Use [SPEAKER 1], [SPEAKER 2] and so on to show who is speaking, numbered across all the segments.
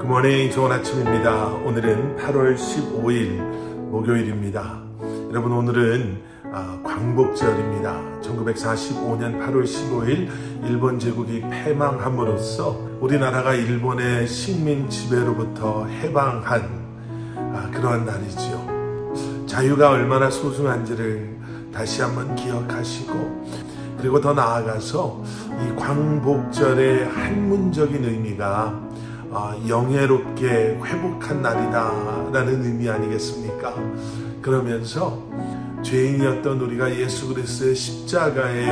[SPEAKER 1] 굿모닝, 좋은 아침입니다. 오늘은 8월 15일 목요일입니다. 여러분, 오늘은 광복절입니다. 1945년 8월 15일 일본 제국이 패망함으로써 우리나라가 일본의 식민 지배로부터 해방한 그러한 날이지요. 자유가 얼마나 소중한지를 다시 한번 기억하시고, 그리고 더 나아가서 이 광복절의 한문적인 의미가 영예롭게 회복한 날이다 라는 의미 아니겠습니까? 그러면서 죄인이었던 우리가 예수 그리스도의 십자가의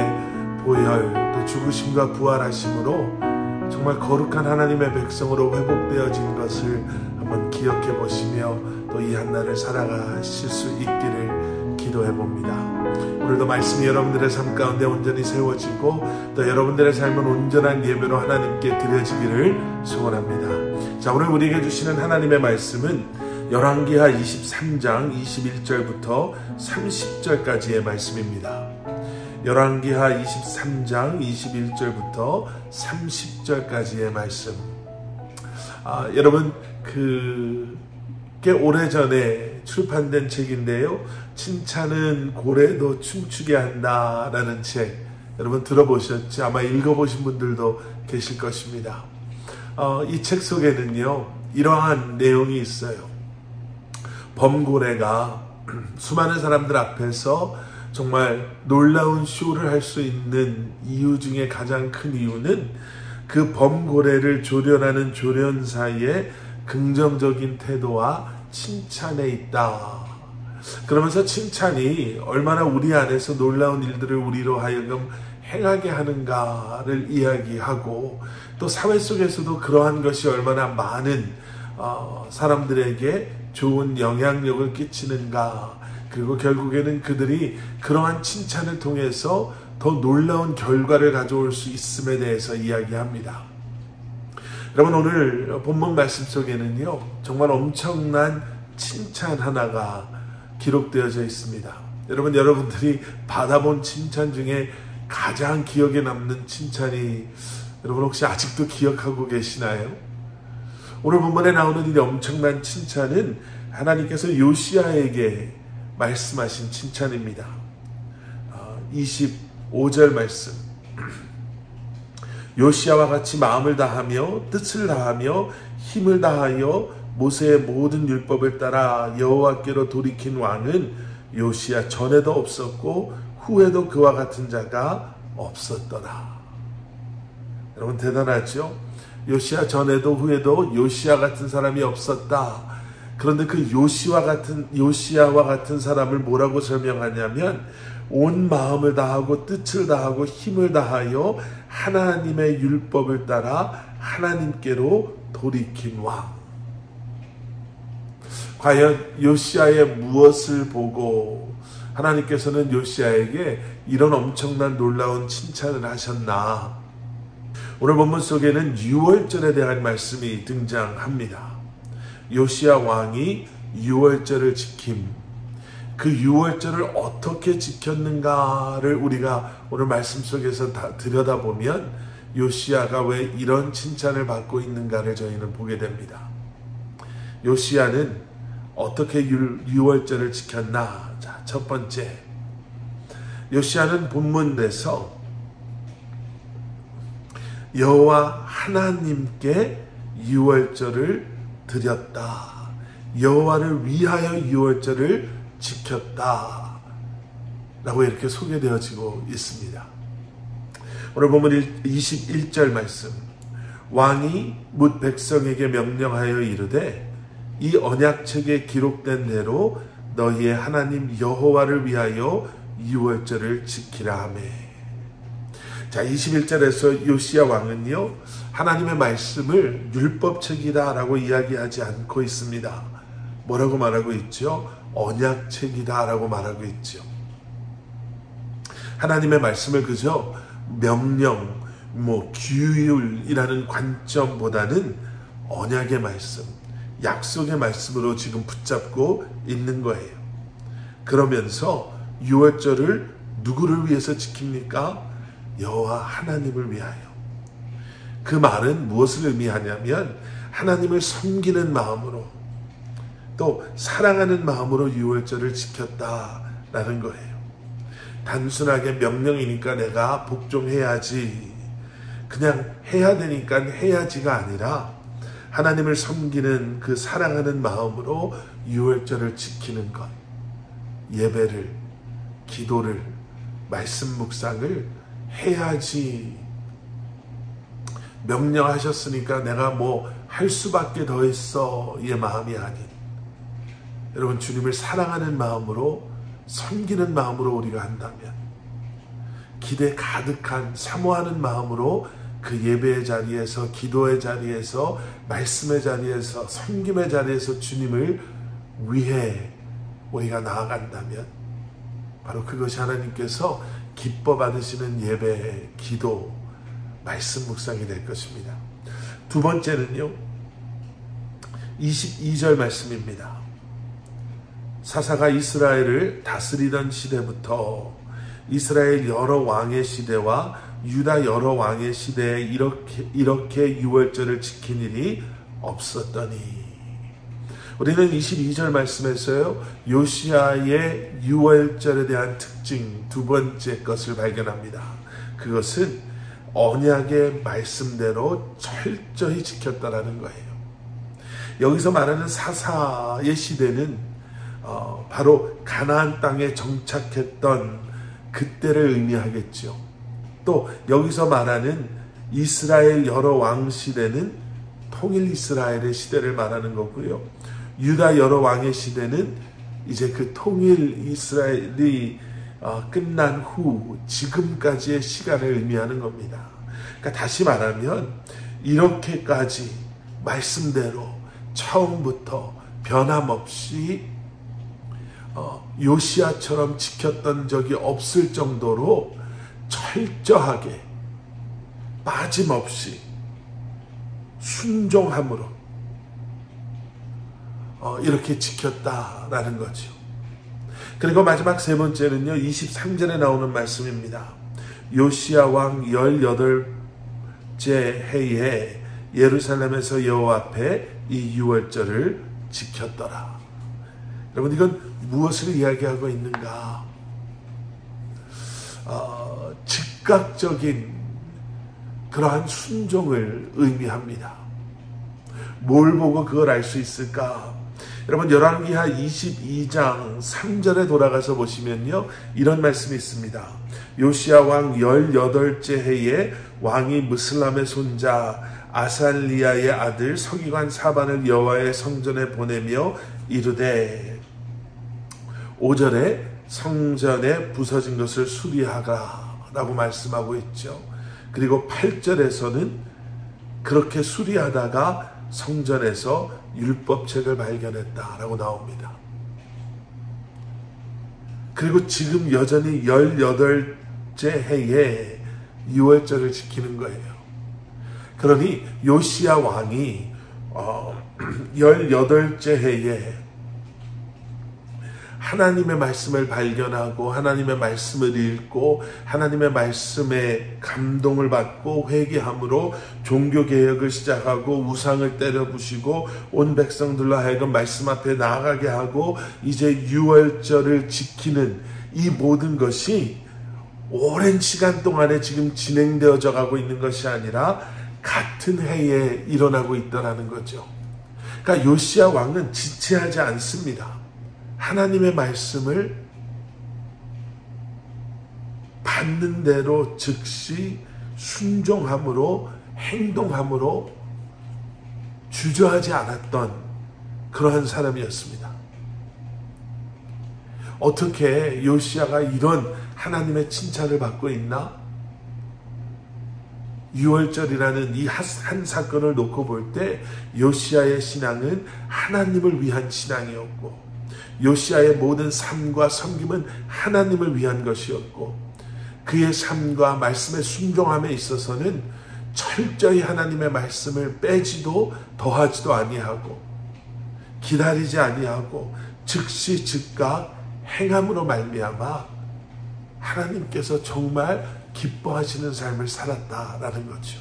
[SPEAKER 1] 보혈, 또 죽으심과 부활하심으로 정말 거룩한 하나님의 백성으로 회복되어진 것을 한번 기억해 보시며 또 이 한날을 살아가실 수 있기를 기도해 봅니다. 오늘도 말씀이 여러분들의 삶 가운데 온전히 세워지고 또 여러분들의 삶은 온전한 예배로 하나님께 드려지기를 소원합니다. 자, 오늘 우리에게 주시는 하나님의 말씀은 열왕기하 23장 21절부터 30절까지의 말씀입니다. 열왕기하 23장 21절부터 30절까지의 말씀. 여러분, 꽤 오래전에 출판된 책인데요. 칭찬은 고래도 춤추게 한다라는 책, 여러분 들어보셨죠? 아마 읽어보신 분들도 계실 것입니다. 이 책 속에는요, 이러한 내용이 있어요. 범고래가 수많은 사람들 앞에서 정말 놀라운 쇼를 할 수 있는 이유 중에 가장 큰 이유는 그 범고래를 조련하는 조련사의 긍정적인 태도와 칭찬에 있다. 그러면서 칭찬이 얼마나 우리 안에서 놀라운 일들을 우리로 하여금 행하게 하는가를 이야기하고, 또 사회 속에서도 그러한 것이 얼마나 많은 사람들에게 좋은 영향력을 끼치는가, 그리고 결국에는 그들이 그러한 칭찬을 통해서 더 놀라운 결과를 가져올 수 있음에 대해서 이야기합니다. 여러분, 오늘 본문 말씀 속에는요, 정말 엄청난 칭찬 하나가 기록되어져 있습니다. 여러분들이 받아본 칭찬 중에 가장 기억에 남는 칭찬이 여러분 혹시 아직도 기억하고 계시나요? 오늘 본문에 나오는 이 엄청난 칭찬은 하나님께서 요시야에게 말씀하신 칭찬입니다. 25절 말씀. 요시야와 같이 마음을 다하며 뜻을 다하며 힘을 다하여 모세의 모든 율법을 따라 여호와께로 돌이킨 왕은 요시야 전에도 없었고 후에도 그와 같은 자가 없었더라. 여러분, 대단하죠? 요시야 전에도 후에도 요시야 같은 사람이 없었다. 그런데 그 요시야와 같은 사람을 뭐라고 설명하냐면, 온 마음을 다하고 뜻을 다하고 힘을 다하여 하나님의 율법을 따라 하나님께로 돌이킨 왕. 과연 요시야의 무엇을 보고 하나님께서는 요시야에게 이런 엄청난 놀라운 칭찬을 하셨나? 오늘 본문 속에는 유월절에 대한 말씀이 등장합니다. 요시야 왕이 유월절을 지킴, 그 유월절을 어떻게 지켰는가를 우리가 오늘 말씀 속에서 다 들여다보면 요시야가 왜 이런 칭찬을 받고 있는가를 저희는 보게 됩니다. 요시야는 어떻게 유월절을 지켰나? 자, 첫 번째, 요시야는 본문에서 여호와 하나님께 유월절을 드렸다. 여호와를 위하여 유월절을 지켰다 라고 이렇게 소개되어지고 있습니다. 오늘 보면 21절 말씀. 왕이 뭇 백성에게 명령하여 이르되 이 언약책에 기록된 대로 너희의 하나님 여호와를 위하여 유월절을 지키라 하매. 자, 21절에서 요시야 왕은요, 하나님의 말씀을 율법책이다 라고 이야기하지 않고 있습니다. 뭐라고 말하고 있죠? 언약책이다 라고 말하고 있죠. 하나님의 말씀을 그저 명령, 규율이라는 관점보다는 언약의 말씀, 약속의 말씀으로 지금 붙잡고 있는 거예요. 그러면서 유월절을 누구를 위해서 지킵니까? 여호와 하나님을 위하여. 그 말은 무엇을 의미하냐면 하나님을 섬기는 마음으로 또 사랑하는 마음으로 유월절을 지켰다라는 거예요. 단순하게 명령이니까 내가 복종해야지, 그냥 해야 되니까 해야지가 아니라 하나님을 섬기는 그 사랑하는 마음으로 유월절을 지키는 것, 예배를, 기도를, 말씀 묵상을 해야지, 명령하셨으니까 내가 뭐 할 수밖에 더 있어 의 마음이 아닌, 여러분 주님을 사랑하는 마음으로 섬기는 마음으로 우리가 한다면, 기대 가득한 사모하는 마음으로 그 예배의 자리에서, 기도의 자리에서, 말씀의 자리에서, 섬김의 자리에서 주님을 위해 우리가 나아간다면 바로 그것이 하나님께서 기뻐 받으시는 예배, 기도, 말씀 묵상이 될 것입니다. 두 번째는요, 22절 말씀입니다. 사사가 이스라엘을 다스리던 시대부터 이스라엘 여러 왕의 시대와 유다 여러 왕의 시대에 이렇게 유월절을 지킨 일이 없었더니, 우리는 22절 말씀에서요, 요시아의 유월절에 대한 특징 두 번째 것을 발견합니다. 그것은 언약의 말씀대로 철저히 지켰다라는 거예요. 여기서 말하는 사사의 시대는 바로 가나안 땅에 정착했던 그때를 의미하겠죠. 또 여기서 말하는 이스라엘 여러 왕 시대는 통일 이스라엘의 시대를 말하는 거고요. 유다 여러 왕의 시대는 이제 그 통일 이스라엘이 끝난 후 지금까지의 시간을 의미하는 겁니다. 그러니까 다시 말하면 이렇게까지 말씀대로 처음부터 변함없이 요시아처럼 지켰던 적이 없을 정도로 철저하게 빠짐없이 순종함으로 이렇게 지켰다라는 거죠. 그리고 마지막 세 번째는요, 23절에 나오는 말씀입니다. 요시아 왕 18째 해에 예루살렘에서 여호와 앞에 이 유월절을 지켰더라. 여러분, 이건 무엇을 이야기하고 있는가? 즉각적인 그러한 순종을 의미합니다. 뭘 보고 그걸 알 수 있을까? 여러분, 열왕기하 22장 3절에 돌아가서 보시면요, 이런 말씀이 있습니다. 요시아 왕 18째 해에 왕이 무슬람의 손자 아살리아의 아들 서기관 사반을 여호와의 성전에 보내며 이르되, 5절에 성전에 부서진 것을 수리하라 라고 말씀하고 있죠. 그리고 8절에서는 그렇게 수리하다가 성전에서 율법책을 발견했다라고 나옵니다. 그리고 지금 여전히 18째 해에 유월절을 지키는 거예요. 그러니 요시아 왕이 18째 해에 하나님의 말씀을 발견하고 하나님의 말씀을 읽고 하나님의 말씀에 감동을 받고 회개함으로 종교개혁을 시작하고 우상을 때려부시고 온 백성들로 하여금 말씀 앞에 나아가게 하고 이제 유월절을 지키는 이 모든 것이 오랜 시간 동안에 지금 진행되어져 가고 있는 것이 아니라 같은 해에 일어나고 있다는 거죠. 그러니까 요시아 왕은 지체하지 않습니다. 하나님의 말씀을 받는 대로 즉시 순종함으로 행동함으로 주저하지 않았던 그러한 사람이었습니다. 어떻게 요시아가 이런 하나님의 칭찬을 받고 있나? 유월절이라는 이 한 사건을 놓고 볼 때 요시아의 신앙은 하나님을 위한 신앙이었고, 요시아의 모든 삶과 섬김은 하나님을 위한 것이었고, 그의 삶과 말씀의 순종함에 있어서는 철저히 하나님의 말씀을 빼지도 더하지도 아니하고 기다리지 아니하고 즉시 즉각 행함으로 말미암아 하나님께서 정말 기뻐하시는 삶을 살았다라는 거죠.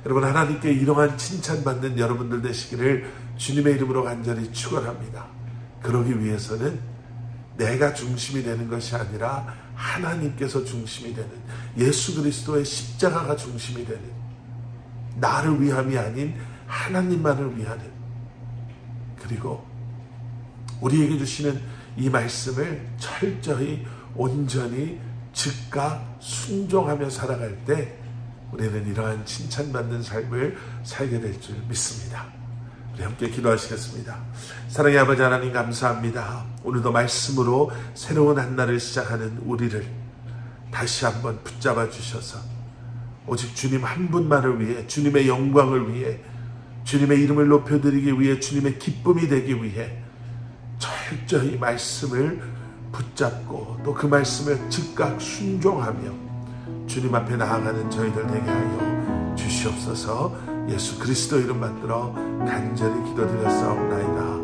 [SPEAKER 1] 여러분, 하나님께 이러한 칭찬받는 여러분들 되시기를 주님의 이름으로 간절히 축원합니다. 그러기 위해서는 내가 중심이 되는 것이 아니라 하나님께서 중심이 되는, 예수 그리스도의 십자가가 중심이 되는, 나를 위함이 아닌 하나님만을 위하는, 그리고 우리에게 주시는 이 말씀을 철저히 온전히 즉각 순종하며 살아갈 때 우리는 이러한 칭찬받는 삶을 살게 될 줄 믿습니다. 우리 함께 기도하시겠습니다. 사랑의 아버지 하나님, 감사합니다. 오늘도 말씀으로 새로운 한 날을 시작하는 우리를 다시 한번 붙잡아 주셔서 오직 주님 한 분만을 위해, 주님의 영광을 위해, 주님의 이름을 높여드리기 위해, 주님의 기쁨이 되기 위해 철저히 말씀을 붙잡고 또 그 말씀에 즉각 순종하며 주님 앞에 나아가는 저희들 되게 하여 주시옵소서. 예수 그리스도 이름 받들어 간절히 기도드렸사옵나이다.